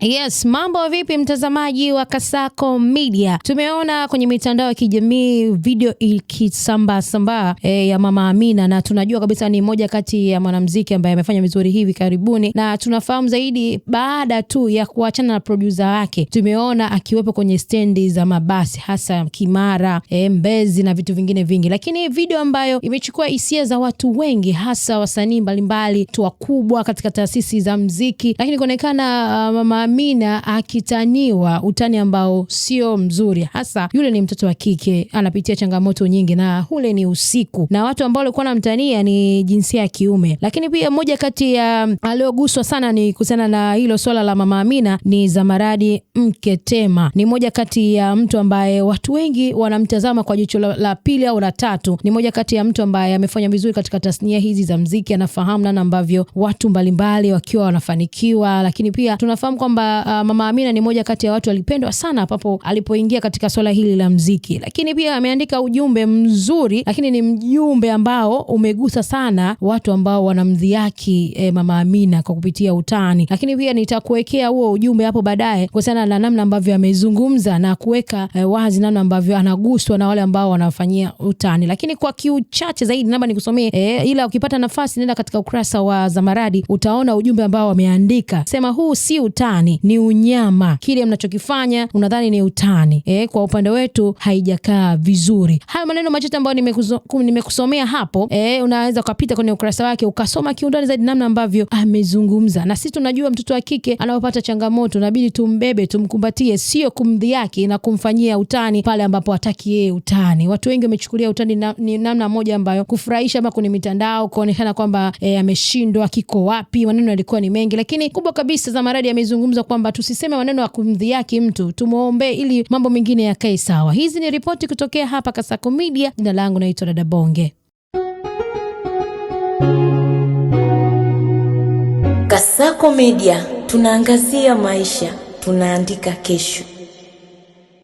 Yes, mambo vipi mtazamaji wa Kasako Media? Tumeona kwenye mitandao ya kijamii video ikisambaa ya Mama Amina, na tunajua kabisa ni moja kati ya mwanamuziki ambaye amefanya vizuri hivi karibuni, na tunafahamu zaidi baada tu ya kuachana na producer wake. Tumeona akiwepo kwenye stendi za mabasi hasa Kimara, Mbezi na vitu vingine vingi. Lakini video ambayo imechukua hisia za watu wengi, hasa wasanii mbalimbali, tu wakubwa katika taasisi za muziki, lakini kuonekana Mama Amina akitaniwa utani ambao sio mzuri, hasa yule ni mtoto wa kike, anapitia changamoto nyingi, na ule ni usiku, na watu ambao walikuwa wanamtania ni jinsia ya kiume. Lakini pia moja kati ya alioguswa sana ni kuhusiana na hilo swala la Mama Amina ni Zamaradi Mketema. Ni moja kati ya mtu ambaye watu wengi wanamtazama kwa jicho la pili au la tatu. Ni moja kati ya mtu ambaye amefanya vizuri katika tasnia hizi za muziki, anafahamu namna ambavyo watu mbalimbali wakiwa wanafanikiwa. Lakini pia tunafahamu kwamba Mama Amina ni moja kati ya watu walipendwa sana hapo alipoingia katika swala hili la muziki. Lakini pia ameandika ujumbe mzuri, lakini ni mjumbe ambao umegusa sana watu ambao wanamdhihaki Mama Amina kwa kupitia utani. Lakini pia nitakuwekea huo ujumbe hapo baadaye kuhusiana na namna ambavyo amezungumza na kuweka wazi namna ambavyo anaguswa na wale ambao wanafanyia utani. Lakini kwa kiuchache zaidi naomba nikusomee, ila ukipata nafasi nenda katika ukurasa wa Zamaradi utaona ujumbe ambao wameandika. Sema huu si utani, ni unyama. Kile mnachokifanya unadhani ni utani. Kwa upande wetu haijakaa vizuri. Hayo maneno machache ambayo nimekusomea hapo, unaweza kupita kwenye ukurasa wake ukasoma kiundani zaidi namna ambavyo amezungumza. Na sisi tunajua mtoto wa kike anapopata changamoto inabidi tumbebe, tumkumbatie, sio kumdhihaki na kumfanyia utani pale ambapo hataki yeye utani. Watu wengi wamechukulia utani ni namna moja ambayo kufurahisha, ama kwenye mitandao kuonekana kwamba ameshindwa, kiko wapi. Maneno yalikuwa ni mengi, lakini kubwa kabisa Zamaradi amezungumza kwamba tusiseme maneno ya kumdhihaki mtu, tumuombe ili mambo mengine yakae sawa. Hizi ni ripoti kutokea hapa Kasako Media. Jina langu naitwa Dada Bonge. Kasako Media, tunaangazia maisha, tunaandika kesho.